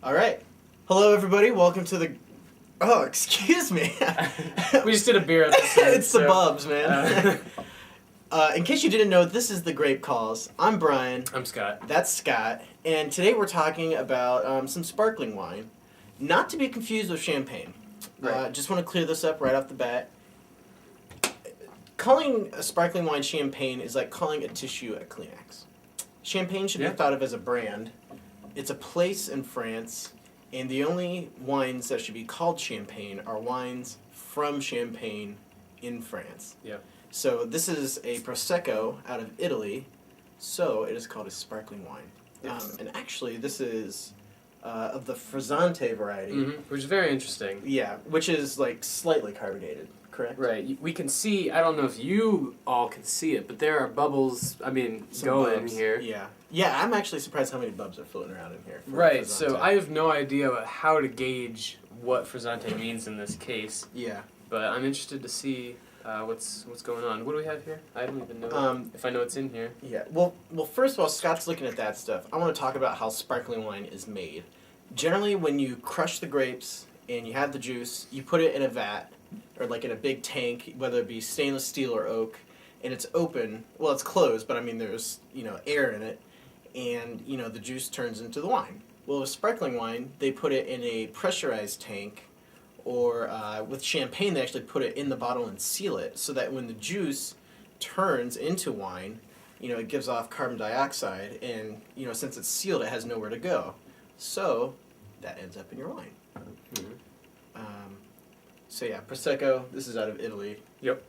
All right. Hello, everybody. Welcome to the... Oh, excuse me. We just did a beer episode. It's the Bubs, man. In case you didn't know, this is the Grape Calls. I'm Brian. I'm Scott. That's Scott. And today we're talking about some sparkling wine. Not to be confused with champagne. Right. Just want to clear this up right off the bat. Calling a sparkling wine champagne is like calling a tissue a Kleenex. Champagne should be thought of as a brand. It's a place in France, and the only wines that should be called champagne are wines from Champagne in France. Yep. So this is a Prosecco out of Italy, so it is called a sparkling wine. Yes. And actually, this is of the Frizzante variety. Mm-hmm. Which is very interesting. Yeah, which is like slightly carbonated, correct? Right. We can see, I don't know if you all can see it, but there are bubbles, Some going bubs. here. Yeah. Yeah, I'm actually surprised how many bubs are floating around in here. Right, so I have no idea how to gauge what Frizzante means in this case, Yeah. but I'm interested to see what's going on. What do we have here? I don't even know if I know what's in here. Yeah. Well, first of all, Scott's looking at that stuff. I want to talk about how sparkling wine is made. Generally, when you crush the grapes and you have the juice, you put it in a vat or like in a big tank, whether it be stainless steel or oak, and it's open. Well, it's closed, but I mean there's, air in it, and, the juice turns into the wine. Well, with sparkling wine, they put it in a pressurized tank, or with champagne, they actually put it in the bottle and seal it, so that when the juice turns into wine, it gives off carbon dioxide, and, since it's sealed, it has nowhere to go. So, that ends up in your wine. Mm-hmm. So yeah, Prosecco, this is out of Italy. Yep.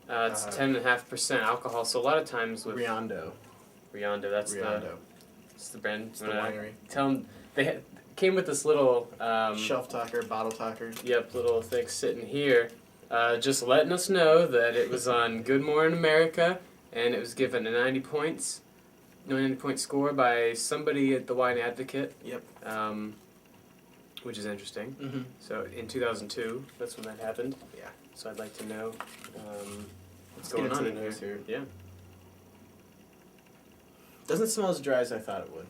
It's 10.5% alcohol, so a lot of times with... Riondo, that's Riondo. It's the brand. It's the winery. Tell them they came with this little shelf talker, bottle talker. Yep, little thing sitting here, just letting us know that it was on Good Morning America, and it was given a 90 point score by somebody at the Wine Advocate. Yep. Which is interesting. Mm-hmm. So in 2002, that's when that happened. Yeah. So I'd like to know Let's what's get going into on the in nose here. here. Yeah. Doesn't smell as dry as I thought it would.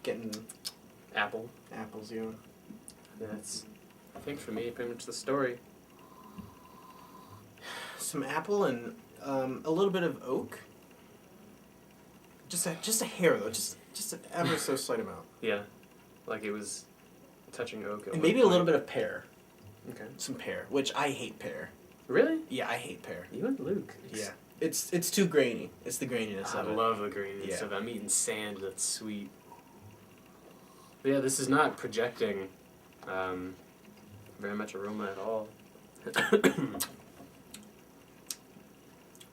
Getting Apple. apples, That's, I think for me, pretty much the story. Some apple and a little bit of oak. Just a hair though, just an ever so slight amount. Yeah, like it was touching oak. And maybe a little bit of pear. Okay. Some pear, which I hate pear. Really? Yeah, I hate pear. You and Luke. Yeah. It's too grainy. It's the graininess I of it. love the graininess Yeah. of it. I'm eating sand that's sweet. But yeah, this is not projecting very much aroma at all.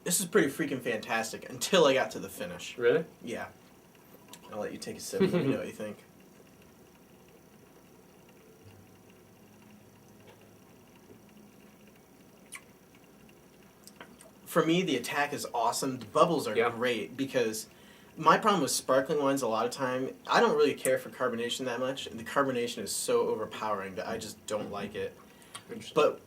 This is pretty freaking fantastic until I got to the finish. Really? Yeah. I'll let you take a sip and let me know what you think. For me, the attack is awesome. The bubbles are great because my problem with sparkling wines a lot of time, I don't really care for carbonation that much, and the carbonation is so overpowering that I just don't like it. But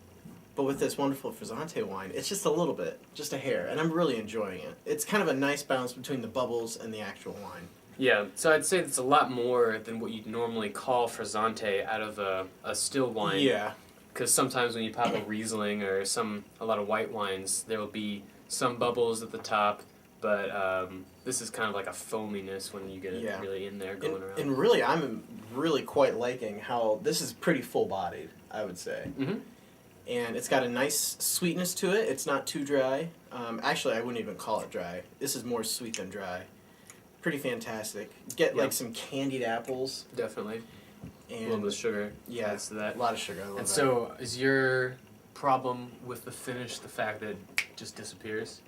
with this wonderful Frizzante wine, it's just a little bit, just a hair, and I'm really enjoying it. It's kind of a nice balance between the bubbles and the actual wine. Yeah, so I'd say it's a lot more than what you'd normally call Frizzante out of a still wine. Yeah. Because sometimes when you pop a Riesling or a lot of white wines, there will be some bubbles at the top, but this is kind of like a foaminess when you get it really in there going around. And really, I'm really quite liking how this is pretty full-bodied, I would say. Mm-hmm. And it's got a nice sweetness to it. It's not too dry. Actually, I wouldn't even call it dry. This is more sweet than dry. Pretty fantastic. Get like some candied apples. Definitely. And a little bit of sugar. Yeah, adds to that. A lot of sugar. I love and that. so, is your problem with the finish the fact that it just disappears?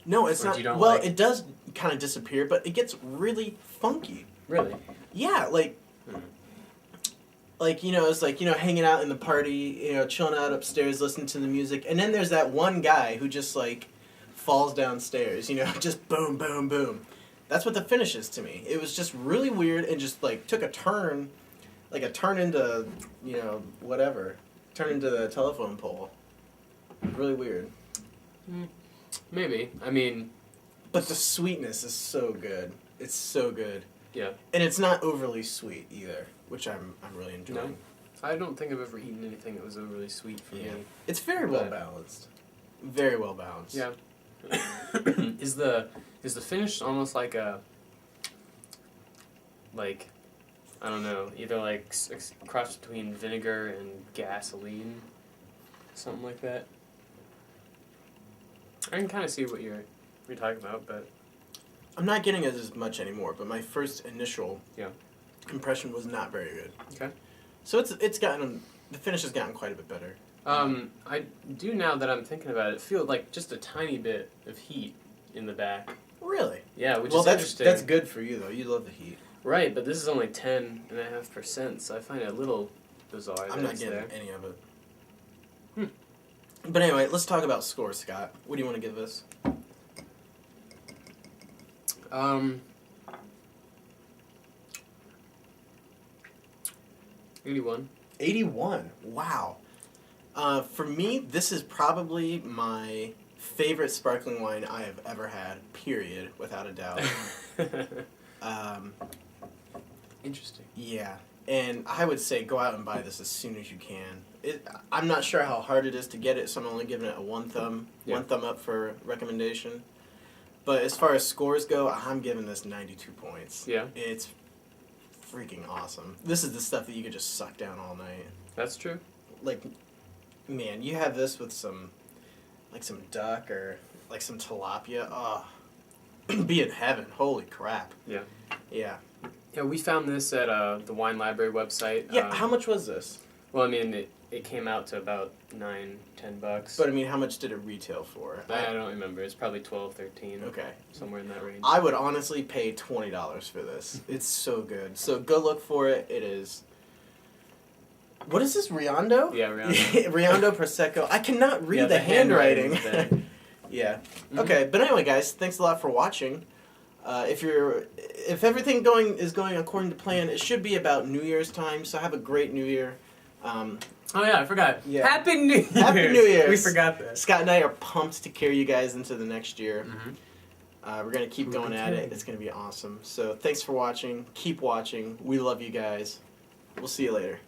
No, it's or not. You don't well, like... it does kind of disappear, but it gets really funky. Really? Yeah, like. Like, it's like, hanging out in the party, chilling out upstairs, listening to the music. And then there's that one guy who just, like, falls downstairs, just boom, boom, boom. That's what the finish is to me. It was just really weird and just, like, took a turn, like a turn into, whatever. Turn into the telephone pole. Really weird. Maybe. I mean... But the sweetness is so good. It's so good. Yeah. And it's not overly sweet either, which I'm really enjoying. No. I don't think I've ever eaten anything that was overly sweet for me. It's very well balanced. Very well balanced. Yeah. Is the finish almost like a I don't know, either like cross between vinegar and gasoline, something like that. I can kind of see what you're talking about, but I'm not getting it as much anymore. But my first initial impression was not very good. Okay. So it's gotten the finish has gotten quite a bit better. I do, now that I'm thinking about it, feel like just a tiny bit of heat in the back. Really? Yeah, which is interesting. That's good for you though. You love the heat. Right, but this is only 10.5%, so I find it a little bizarre. I'm not getting there. any of it. But anyway, let's talk about scores, Scott. What do you want to give this? 81. 81. Wow. For me, this is probably my favorite sparkling wine I have ever had, period, without a doubt. Interesting. Yeah. And I would say go out and buy this as soon as you can. I'm not sure how hard it is to get it, so I'm only giving it a one thumb up for recommendation. But as far as scores go, I'm giving this 92 points. Yeah. It's freaking awesome. This is the stuff that you could just suck down all night. That's true. Like, man, you have this with some duck or like some tilapia. Oh, be in heaven. Holy crap. Yeah. Yeah. Yeah, we found this at the Wine Library website. Yeah, how much was this? Well, I mean, it came out to about $9-10. But I mean, how much did it retail for? I don't remember. It's probably $12-13. Okay. Somewhere in that range. I would honestly pay $20 for this. It's so good. So go look for it. It is... What is this, Riondo? Yeah, Riondo. Riondo Prosecco. I cannot read the handwriting. Yeah. Mm-hmm. Okay, but anyway, guys, thanks a lot for watching. If everything is going according to plan, it should be about New Year's time. So have a great New Year. Oh yeah, I forgot. Yeah. Happy New Year! Happy New Year! We forgot that. Scott and I are pumped to carry you guys into the next year. Mm-hmm. We're gonna keep going at it. It's gonna be awesome. So thanks for watching. Keep watching. We love you guys. We'll see you later.